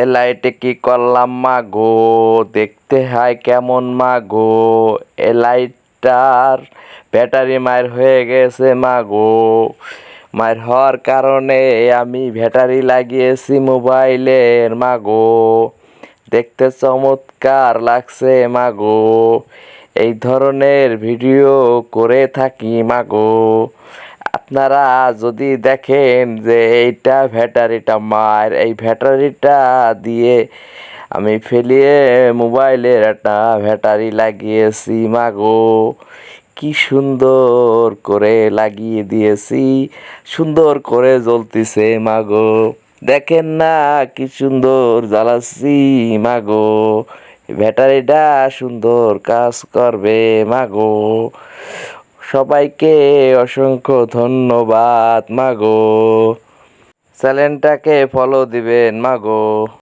এ লাইটে কি করলাম মাগো, দেখতে হয় কেমন মাগো। এ লাইটটার ব্যাটারি মার হয়ে গেছে মাগো। মার হওয়ার কারণে আমি ব্যাটারি লাগিয়েছি মোবাইলের মাগো। দেখতে চমৎকার লাগছে মাগো। এই ধরনের ভিডিও করে থাকি মাগো। আপনারা যদি দেখেন যে এইটা ব্যাটারিটা মার, এই ব্যাটারিটা দিয়ে আমি ফেলিয়ে মোবাইলের একটা ব্যাটারি লাগিয়েছি মাগো। কি সুন্দর করে লাগিয়ে দিয়েছি, সুন্দর করে জ্বলতিছে মাগো। দেখেন না কি সুন্দর জ্বালাচ্ছি মাগো। ব্যাটারিটা সুন্দর কাজ করবে মাগো। সবাইকে অসংখ্য ধন্যবাদ মাগো। চ্যানেলটাকে ফলো দিবেন মাগো।